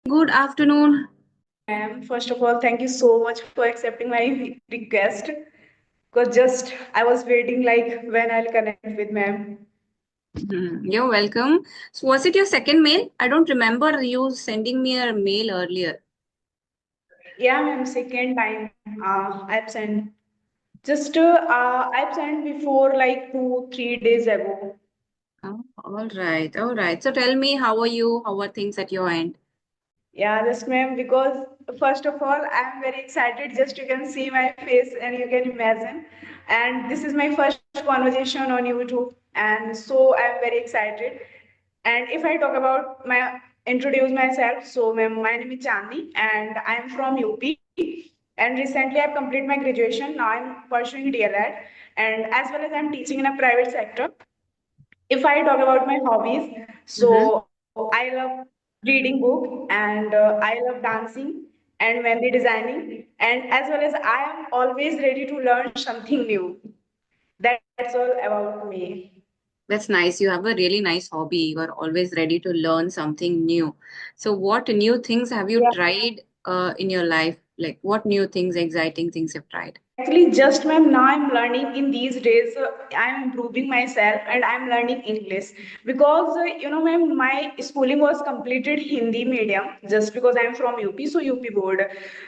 Good afternoon. Ma'am, first of all, thank you so much for accepting my request. Because just I was waiting like when I'll connect with ma'am. You're welcome. So, was it your second mail? I don't remember you sending me a mail earlier. Yeah, ma'am, second time I've sent. Just I've sent before like 2, 3 days ago. Oh, all right, all right. So, tell me, how are you? How are things at your end? Yeah, just ma'am, because first of all, I'm very excited. Just you can see my face and you can imagine. And this is my first conversation on YouTube, and so I'm very excited. And if I talk about introduce myself, so ma'am, my name is Chandni, and I'm from UP. And recently, I've completed my graduation. Now I'm pursuing DLED, and as well as I'm teaching in a private sector. If I talk about my hobbies, Mm-hmm. so I love reading book and I love dancing and mehndi designing, and as well as I am always ready to learn something new. That's all about me. That's nice. You have a really nice hobby. You are always ready to learn something new. So, what new things have you tried in your life? Like, what new things, exciting things you've tried? Actually, just ma'am, now I'm learning in these days. I'm improving myself and I'm learning English because ma'am, my schooling was completed Hindi medium just because I'm from UP, so UP board.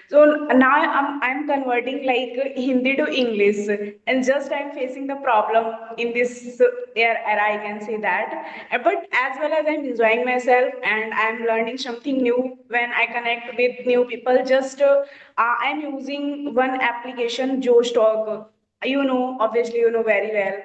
So now I'm converting like Hindi to English, and just I'm facing the problem in this era, I can say that. But as well as I'm enjoying myself and I'm learning something new when I connect with new people. Just I'm using one application, Josh Talk. Obviously, you know very well.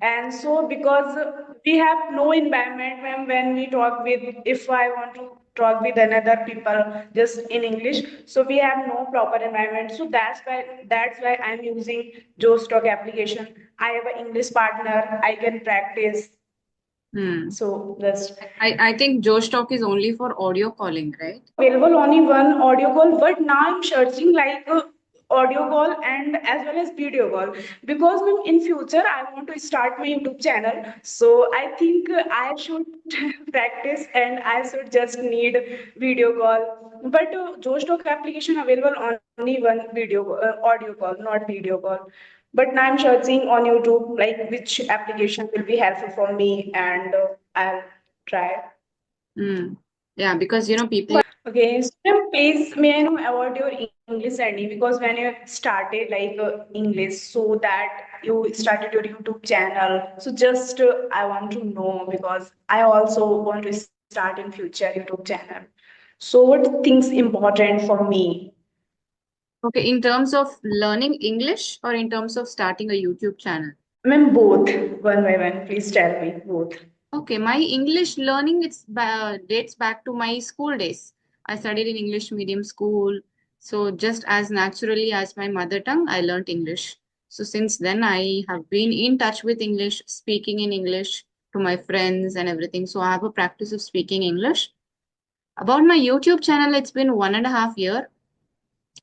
And so, because we have no environment when we talk with, if I want to talk with another people just in English, so we have no proper environment. So that's why I'm using Josh Talk application. I have an English partner. I can practice. Hmm. So that's I think Josh Talk is only for audio calling, right? available only one audio call, but now I'm searching like audio call and as well as video call, because in future I want to start my YouTube channel. So I think I should practice and I should just need video call. But Josh Talk application available only one audio call, not video call. But now I'm searching on YouTube like which application will be helpful for me, and I'll try. Hmm. Yeah, because people. Okay, so ma'am, please may I know about your English journey, because when you started like English, so that you started your YouTube channel. So just I want to know, because I also want to start in future YouTube channel. So what things important for me? Okay, in terms of learning English or in terms of starting a YouTube channel? Ma'am, both one by one. Please tell me both. Okay, my English learning dates back to my school days. I studied in English medium school, so just as naturally as my mother tongue, I learned English. So since then, I have been in touch with English, speaking in English to my friends and everything. So I have a practice of speaking English. About my YouTube channel, it's been 1.5 years.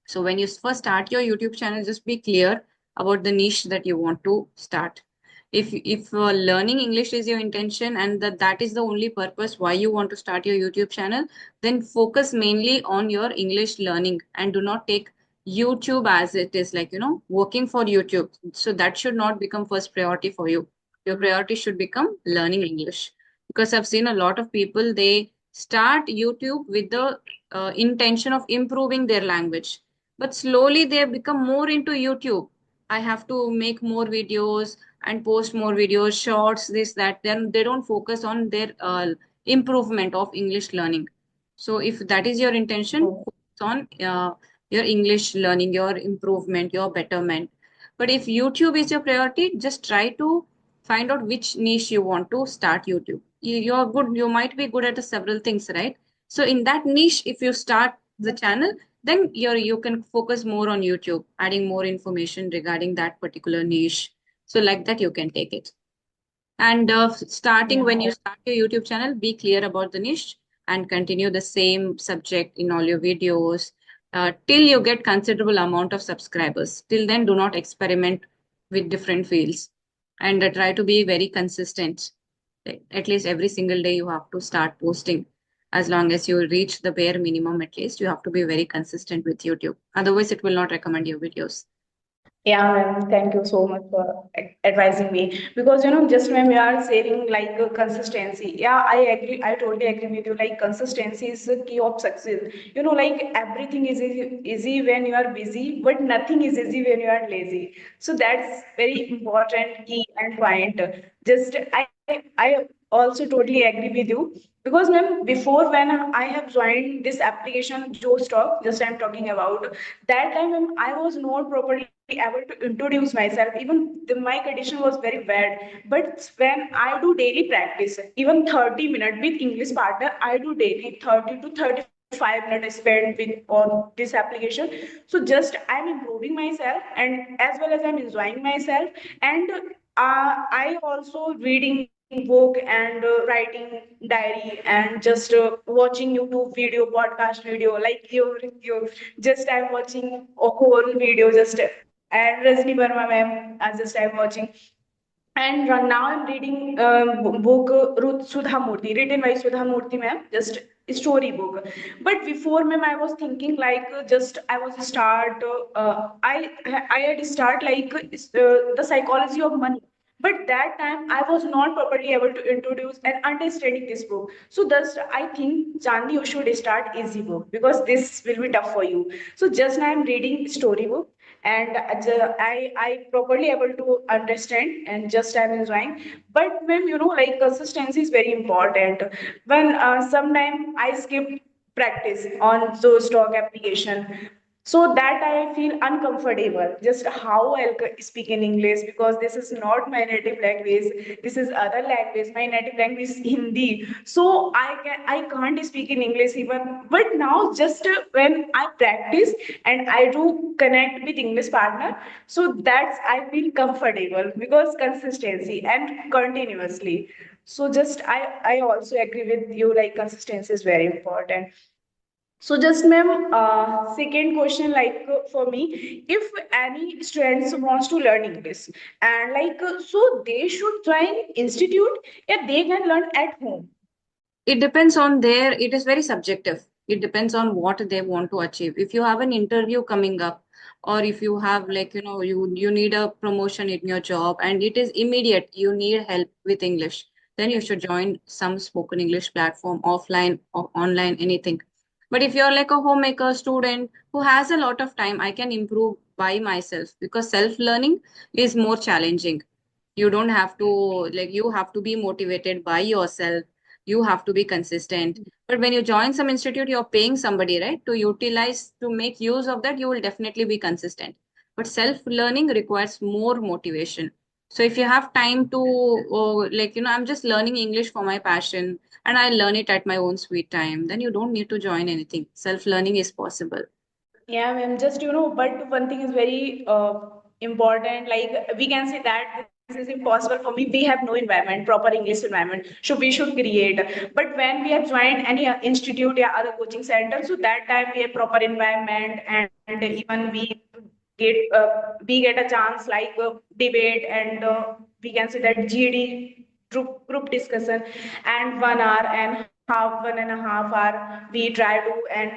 So when you first start your YouTube channel, just be clear about the niche that you want to start. If learning English is your intention and that is the only purpose why you want to start your YouTube channel, then focus mainly on your English learning and do not take YouTube as it is like working for YouTube. So that should not become first priority for you. Your priority should become learning English, because I've seen a lot of people, they start YouTube with the intention of improving their language, but slowly they have become more into YouTube. I have to make more videos and post more videos, shorts, this, that. Then they don't focus on their improvement of English learning. So if that is your intention, focus on your English learning, your improvement, your betterment. But if YouTube is your priority, just try to find out which niche you want to start YouTube. You're good, you might be good at several things, right? So in that niche, if you start the channel, then you can focus more on YouTube, adding more information regarding that particular niche. So like that, you can take it. And starting when you Yeah. start your YouTube channel, be clear about the niche and continue the same subject in all your videos till you get considerable amount of subscribers. Till then, do not experiment with different fields, and try to be very consistent. At least every single day you have to start posting. As long as you reach the bare minimum, at least you have to be very consistent with YouTube. Otherwise, it will not recommend your videos. Yeah, ma'am. Thank you so much for advising me. Because just when we are saying like consistency, yeah, I agree. I totally agree with you. Like consistency is the key of success. Like everything is easy when you are busy, but nothing is easy when you are lazy. So that's very important key and point. Just I also totally agree with you because ma'am, before when I have joined this application Joe Stock, just I'm talking about that time ma'am, I was not properly able to introduce myself. Even my condition was very bad. But when I do daily practice, even 30 minutes with English partner, I do daily 30 to 35 minutes spent with on this application. So just I'm improving myself, and as well as I'm enjoying myself. And I also reading book and writing diary and just watching YouTube video, podcast video, like your just I'm watching a whole video just and Rajni Verma ma'am, as just I'm watching. And now I'm reading book Ruth Sudha Murthy, written by Sudha Murthy, ma'am. Just a story book. But before, ma'am, I was thinking like just I was start. I had start like the psychology of money. But that time I was not properly able to introduce and understanding this book. So thus I think Chandi, you should start easy book because this will be tough for you. So just now I'm reading story book and I properly able to understand and just I'm enjoying. But when like consistency is very important. When sometime I skip practice on those stock application, so that I feel uncomfortable just how I'll speak in English because this is not my native language. This is other language. My native language is Hindi. So I can't speak in English even. But now just when I practice and I do connect with English partner, so that's I feel comfortable because consistency and continuously. So just I also agree with you like consistency is very important. So just ma'am, second question like for me, if any students wants to learn English and like so they should join institute, yeah, they can learn at home. It depends on their, it is very subjective. It depends on what they want to achieve. If you have an interview coming up, or if you have like, you need a promotion in your job and it is immediate, you need help with English, then you should join some spoken English platform, offline or online, anything. But if you're like a homemaker student who has a lot of time, I can improve by myself, because self learning is more challenging. You don't have to, like, you have to be motivated by yourself, you have to be consistent. But when you join some institute, you're paying somebody, right, to utilize, to make use of that, you will definitely be consistent. But self learning requires more motivation. So if you have time to, like, I'm just learning English for my passion and I learn it at my own sweet time, then you don't need to join anything. Self learning is possible. Yeah, ma'am. Just but one thing is very important. Like we can say that this is impossible for me. We have no environment, proper English environment. So we should create. But when we have joined any institute or other coaching center, so that time we have proper environment, and even get we get a chance like debate and we can say that GD group discussion and 1 hour and half 1.5 hour we try to and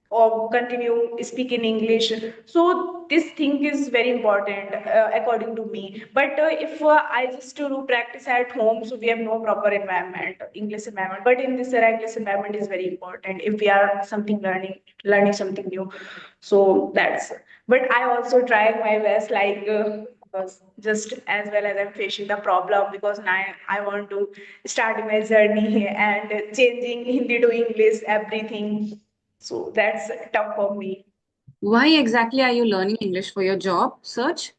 or continue speak in English. So this thing is very important according to me. But if I just do practice at home, so we have no proper environment, English environment. But in this era, English environment is very important if we are something learning something new. So that's. But I also try my best, like. Just as well as I'm facing the problem because now I want to start my journey and changing Hindi to English, everything. So that's tough for me. Why exactly are you learning English? For your job search?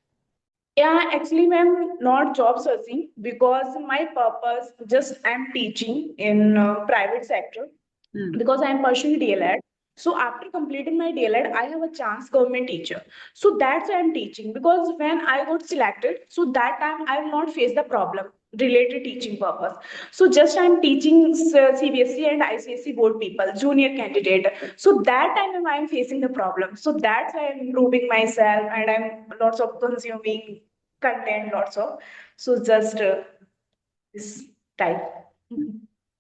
Yeah, actually, ma'am, not job searching because my purpose just I'm teaching in private sector Hmm. because I'm pursuing DLED. So after completing my DLED, I have a chance government teacher. So that's why I'm teaching because when I got selected, so that time I will not face the problem related teaching purpose. So just I'm teaching CBSE and ICSE board people, junior candidate. So that time I'm facing the problem. So that's why I'm improving myself and I'm lots of consuming content, lots of. So just this type.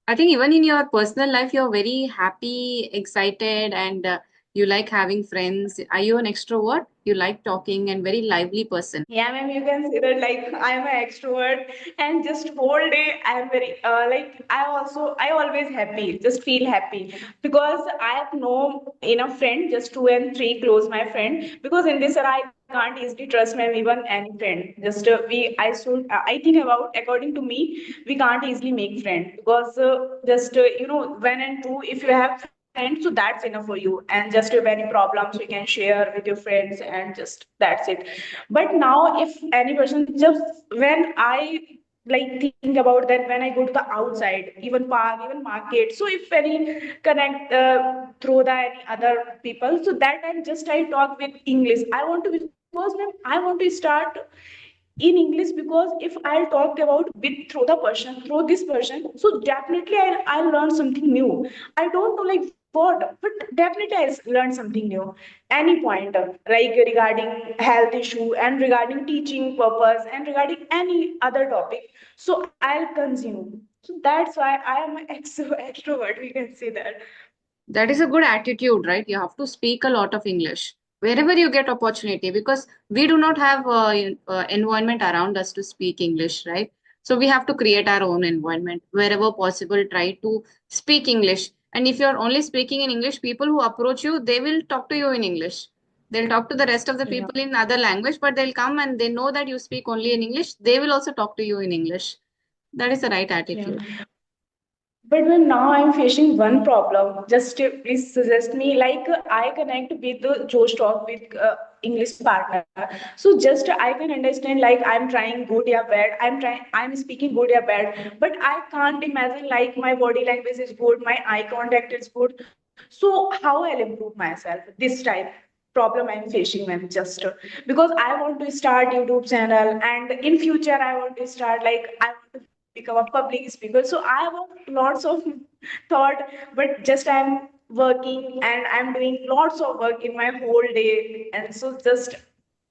I think even in your personal life, you're very happy, excited, and you like having friends. Are you an extrovert? You like talking and very lively person. Yeah, ma'am, you can say that like I'm an extrovert and just whole day I'm very like I always happy, just feel happy because I have no enough friend, just two and three close my friend because in this era I can't easily trust ma'am even any friend. Just I think about according to me we can't easily make friend because just one and two if you have friends so that's enough for you and just if any problems you can share with your friends and just that's it. But now if any person just when I like think about that when I go to the outside even park even market so if any connect through the any other people so that time just I talk with English I want to because ma'am I want to start in English because if I'll talk about with through the person through this person so definitely I'll learn something new. I don't know like what but definitely I'll learn something new any point like regarding health issue and regarding teaching purpose and regarding any other topic so I'll consume so that's why I am an extrovert we can say that. That is a good attitude, right? You have to speak a lot of English wherever you get opportunity because we do not have environment around us to speak English, right? So we have to create our own environment wherever possible. Try to speak English. And if you're only speaking in English, people who approach you, they will talk to you in English. They'll talk to the rest of the Yeah. people in other language, but they'll come and they know that you speak only in English. They will also talk to you in English. That is the right Yeah. attitude. But when now I'm facing one problem, just please suggest me. Like I connect with the Josh talk with English partner. So just I can understand. Like I'm trying good or bad. I'm speaking good or bad. But I can't imagine like my body language is good, my eye contact is good. So how I'll improve myself this type problem I'm facing when just because I want to start YouTube channel and in future I want to start like I want to become a public speaker. So I have lots of thought, but just I'm working and I'm doing lots of work in my whole day. And so just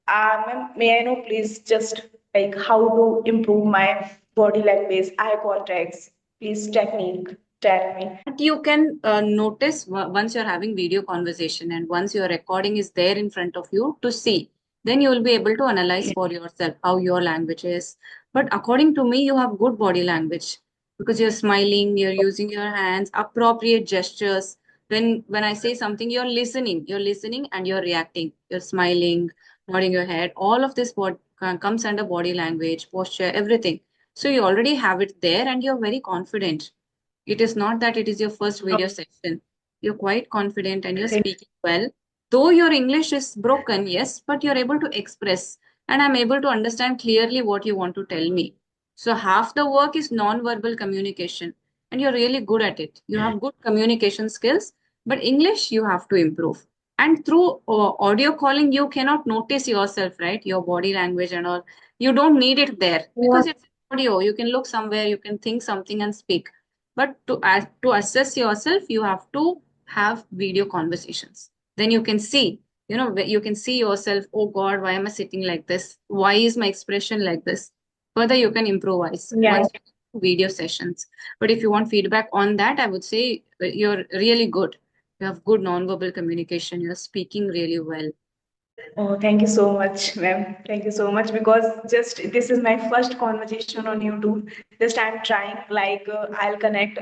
ma'am, may I know please just like how to improve my body language, eye contacts, please technique, tell me. That you can notice once you're having video conversation and once your recording is there in front of you to see, then you will be able to analyze for yourself how your language is. But according to me, you have good body language because you're smiling, you're using your hands, appropriate gestures. When I say something, you're listening and you're reacting. You're smiling, nodding your head. All of this comes under body language, posture, everything. So you already have it there and you're very confident. It is not that it is your first video session. You're quite confident and you're speaking well. Though your English is broken, yes, but you're able to express and I'm able to understand clearly what you want to tell me. So half the work is non-verbal communication and you're really good at it. You have good communication skills, but English you have to improve. And through audio calling, you cannot notice yourself, right? Your body language and all. You don't need it there because it's audio. You can look somewhere, you can think something and speak, but to assess yourself, you have to have video conversations. Then you can see, you can see yourself, oh God, why am I sitting like this? Why is my expression like this? Further, you can improvise Yeah. once you do video sessions. But if you want feedback on that, I would say you're really good. You have good nonverbal communication. You're speaking really well. Oh, thank you so much, ma'am. Thank you so much because just this is my first conversation on YouTube. Just I'm trying, like I'll connect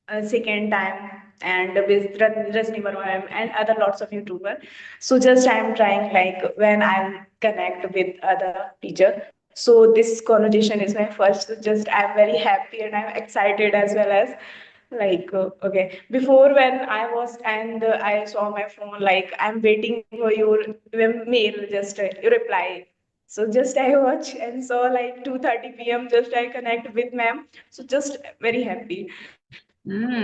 a second time and with Rajni Verma ma'am and other lots of YouTuber. So just I'm trying like when I'll connect with other teacher. So this conversation is my first. So just I'm very happy and I'm excited as well as like okay before when I was and I saw my phone like I'm waiting for your mail just your reply so just I watch and saw like 2:30 p.m. just I connect with ma'am so just very happy.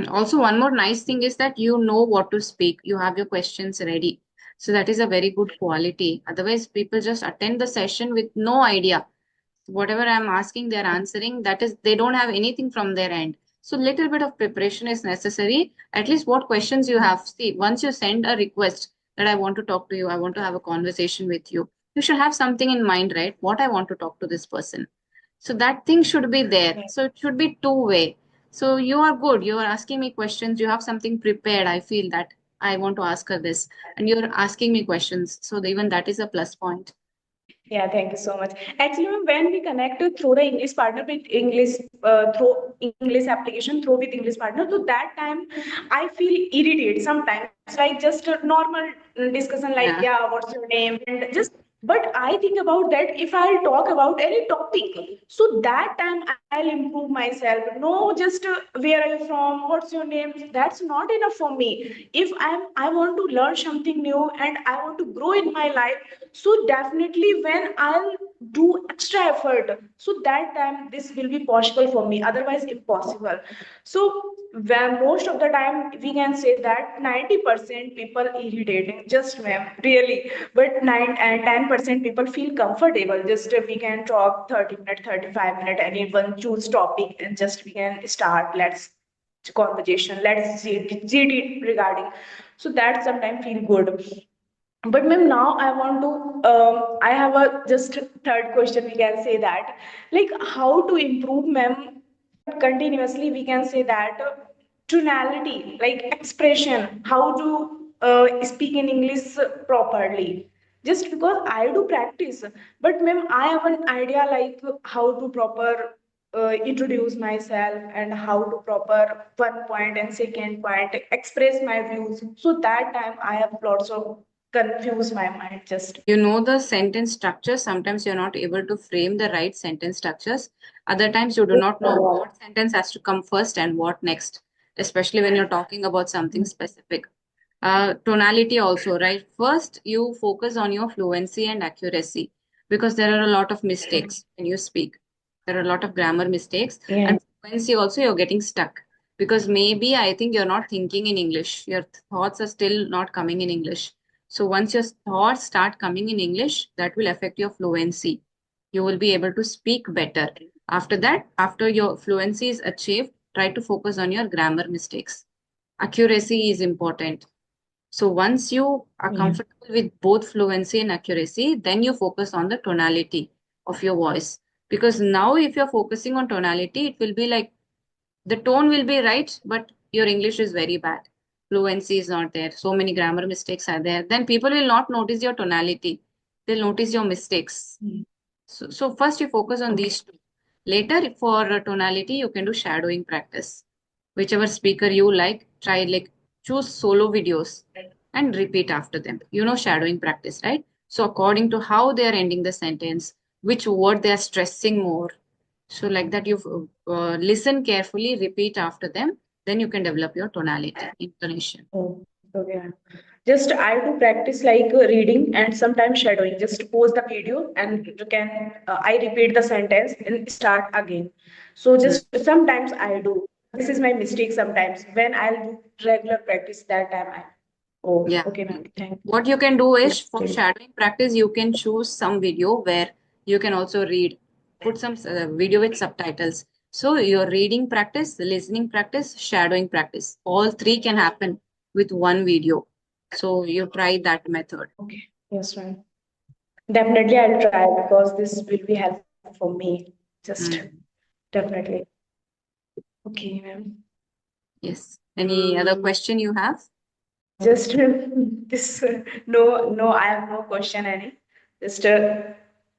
Also, one more nice thing is that you know what to speak. You have your questions ready. So that is a very good quality. Otherwise, people just attend the session with no idea. Whatever I'm asking, they're answering. That is, they don't have anything from their end. So little bit of preparation is necessary. At least what questions you have. See, once you send a request that I want to talk to you, I want to have a conversation with you, you should have something in mind, right? What I want to talk to this person. So that thing should be there. So it should be two way. So you are good. You are asking me questions. You have something prepared. I feel that I want to ask her this, and you're asking me questions. So even that is a plus point. Yeah, thank you so much. Actually, ma'am, when we connect through the English partner with English, through English application, through with English partner, so that time I feel irritated sometimes, like just a normal discussion, like, Yeah. yeah, what's your name? And just, but I think about that if I'll talk about any topic, so that time I'll improve myself. No, just where are you from? What's your name? That's not enough for me. If I want to learn something new and I want to grow in my life, so definitely when I'll do extra effort, so that time this will be possible for me, otherwise impossible. So when most of the time we can say that 90% people irritating, just ma'am, really, but 9 and 10% people feel comfortable, just we can talk 30 minutes, 35 minutes, anyone choose topic and just we can start, let's conversation, let's GD regarding, so that sometimes feel good. But ma'am, now I want to, I have a just third question. We can say that, like, how to improve, ma'am, continuously. We can say that tonality, like expression, how to speak in English properly. Just because I do practice, but ma'am, I have an idea like how to proper introduce myself and how to proper one point and second point express my views. So that time I have lots of confuse my mind just. You know the sentence structure. Sometimes you're not able to frame the right sentence structures. Other times you do not know what sentence has to come first and what next, especially when you're talking about something specific. Tonality also, right? First, you focus on your fluency and accuracy because there are a lot of mistakes when you speak. There are a lot of grammar mistakes, Yeah. and fluency also you're getting stuck because maybe I think you're not thinking in English. Your thoughts are still not coming in English. So once your thoughts start coming in English, that will affect your fluency. You will be able to speak better. After that, after your fluency is achieved, try to focus on your grammar mistakes. Accuracy is important. So once you are Yeah. comfortable with both fluency and accuracy, then you focus on the tonality of your voice. Because now, if you're focusing on tonality, it will be like the tone will be right, but your English is very bad. Fluency is not there. So many grammar mistakes are there. Then people will not notice your tonality. They'll notice your mistakes. Mm. So first you focus on Okay. these two. Later, for tonality, you can do shadowing practice. Whichever speaker you like, try like choose solo videos and repeat after them. You know shadowing practice, right? So according to how they are ending the sentence, which word they are stressing more. So like that, you listen carefully, repeat after them. Then you can develop your tonality, intonation. Oh, okay. Just I do practice like reading and sometimes shadowing. Just pause the video and you can I repeat the sentence and start again. So Hmm. just sometimes I do. This is my mistake sometimes. When I'll do regular practice, that time I. Oh, Yeah. okay, ma'am. Thank What you can do is for you. shadowing practice, you can choose some video where you can also read, put some video with subtitles. So your reading practice, listening practice, shadowing practice, all three can happen with one video. So you try that method. Okay. Yes, ma'am. Definitely I'll try because this will be helpful for me. Just Mm. definitely. Okay, ma'am. Yes. Any other question you have? Just this no, I have no question any. Just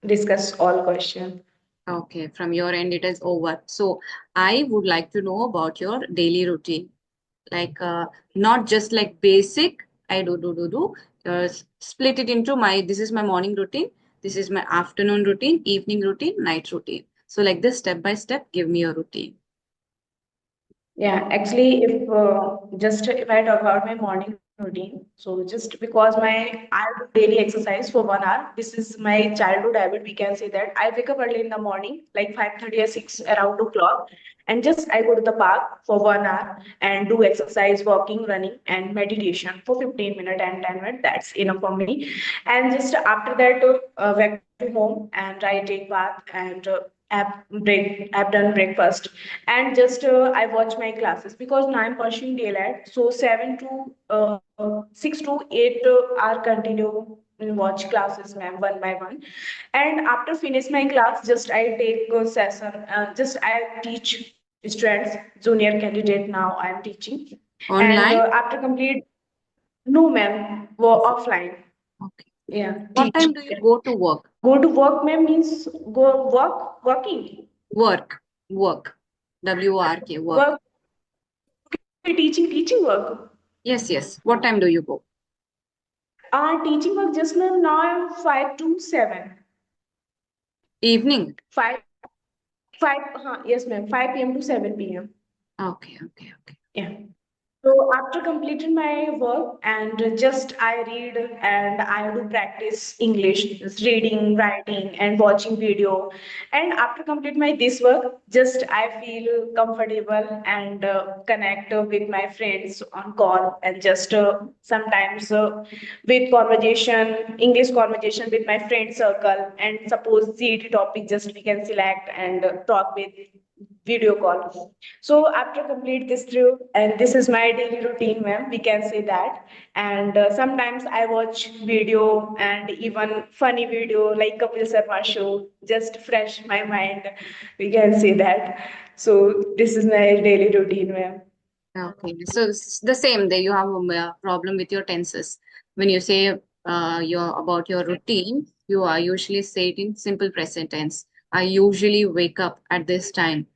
discuss all question. Okay, from your end, it is over. So I would like to know about your daily routine. Like not just like basic I do split it into my this is my morning routine, this is my afternoon routine, evening routine, night routine. So like this, step by step, give me your routine. Yeah, actually, if just if I talk about my morning routine, so just because my I do daily exercise for 1 hour. This is my childhood habit. We can say that I wake up early in the morning, like 5:30 or 6 around 2 o'clock, and just I go to the park for 1 hour and do exercise, walking, running, and meditation for 15 minutes and 10 minutes. That's enough for me. And just after that, back to home and I take bath and I've done breakfast and just I watch my classes because now I'm pursuing daylight. So 6 to 8 hour continue watch classes, ma'am, one by one. And after finish my class, just I take a session. Just I teach students, junior candidate now I am teaching. And Online? after complete, no ma'am, offline. Okay. Yeah, What teach. time do you go to work? Go to work ma'am means go working. Work. Work. WRK, work. Work, okay, teaching work. Yes, yes. What time do you go? Teaching work just ma'am now I'm 5 to 7. Evening. 5, 5, yes ma'am, 5 p.m. to 7 p.m. Okay, okay, okay. Yeah. So after completing my work and just I read and I do practice English, just reading, writing, and watching video. And after complete my this work, just I feel comfortable and connect with my friends on call and just sometimes with conversation, English conversation with my friend circle. And suppose CET topic, just we can select and talk with video call. So after complete this through, and this is my daily routine, ma'am, we can say that. And sometimes I watch video and even funny video like Kapil Sharma show, just fresh my mind. We can say that. So this is my daily routine, ma'am. Okay. So it's the same day you have a problem with your tenses. When you say your about your routine, you are usually say it in simple present tense. I usually wake up at this time,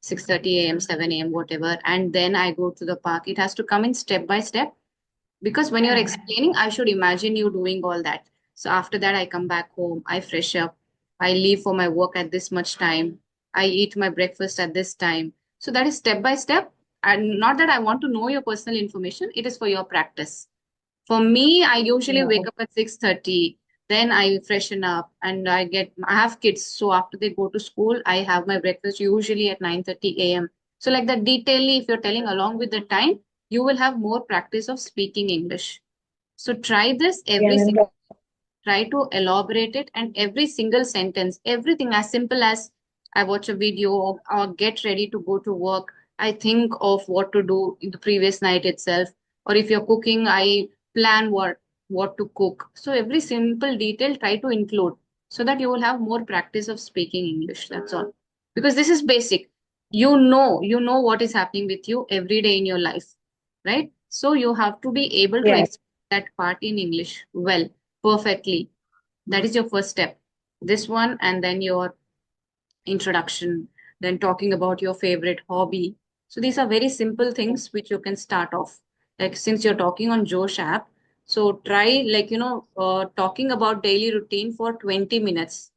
6:30 a.m., 7 a.m., whatever, and then I go to the park. It has to come in step by step because when you're Yeah. explaining, I should imagine you doing all that. So after that, I come back home, I fresh up, I leave for my work at this much time, I eat my breakfast at this time. So that is step by step. And not that I want to know your personal information, it is for your practice. For me, I usually Yeah. wake up at 6:30, then I freshen up and I have kids. So after they go to school, I have my breakfast usually at 9:30 a.m. So like that detailedly, if you're telling along with the time, you will have more practice of speaking English. So try this Yeah, every ma'am. single, try to elaborate it, and every single sentence, everything as simple as I watch a video or get ready to go to work. I think of what to do in the previous night itself. Or if you're cooking, I plan what to cook. So every simple detail try to include so that you will have more practice of speaking English. That's all. Because this is basic. You know what is happening with you every day in your life, right? So you have to be able to Yeah. express that part in English well, perfectly. That is your first step. This one, and then your introduction, then talking about your favorite hobby. So these are very simple things which you can start off. Like since you're talking on Josh app, so try like talking about daily routine for 20 minutes.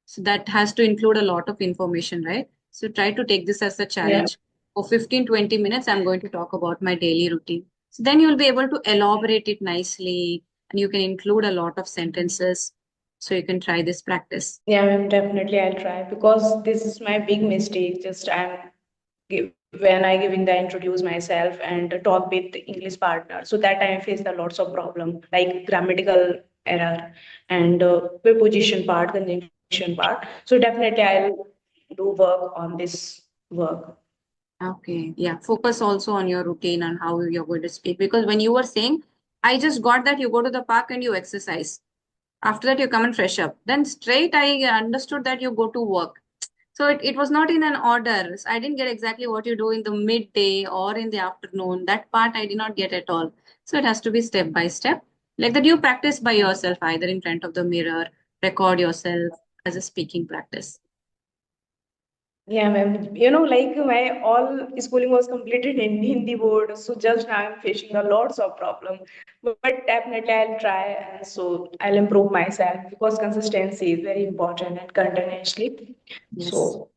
So that has to include a lot of information, right? So try to take this as a Yeah. challenge. For 15-20 minutes, I'm going to talk about my daily routine. So then you'll be able to elaborate it nicely and you can include a lot of sentences. So you can try this practice. Yeah, ma'am, definitely I'll try because this is my big mistake. Just when I giving the introduce myself and talk with the English partner. So that time I face the lots of problem like grammatical error and preposition part, conjunction part. So definitely I'll do work on this work. Okay. Yeah. Focus also on your routine and how you're going to speak. Because when you were saying, I just got that you go to the park and you exercise. After that, you come and fresh up. Then straight, I understood that you go to work. So it was not in an order. So I didn't get exactly what you do in the midday or in the afternoon. That part I did not get at all. So it has to be step by step. Like that, you practice by yourself, either in front of the mirror, record yourself as a speaking practice. Yeah, ma'am. You know, like my all schooling was completed in Hindi board, so just now I'm facing a lots of problem. But definitely I'll try, and so I'll improve myself because consistency is very important and continuously. Yes. So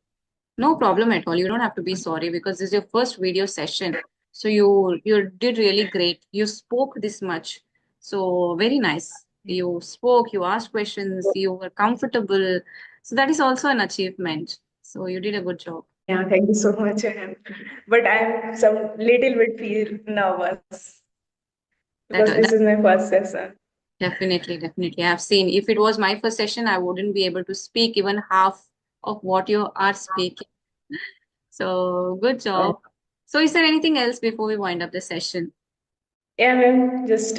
No problem at all. You don't have to be sorry because this is your first video session. So you did really great. You spoke this much. So very nice. You spoke, you asked questions, you were comfortable. So that is also an achievement. So you did a good job. yeah, thank you so much, ma'am. But I'm some little bit feel nervous because this That is my first session. definitely, definitely. I've seen. If it was my first session, I wouldn't be able to speak even half of what you are speaking. So good Oh. job. So is there anything else before we wind up the session? Yeah, ma'am, just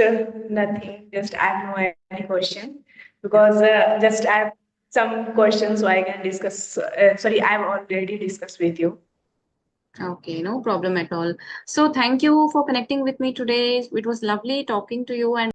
nothing. Just I have no any question because just I have some questions so I can discuss. Sorry, I've already discussed with you. Okay, no problem at all. So thank you for connecting with me today. It was lovely talking to you and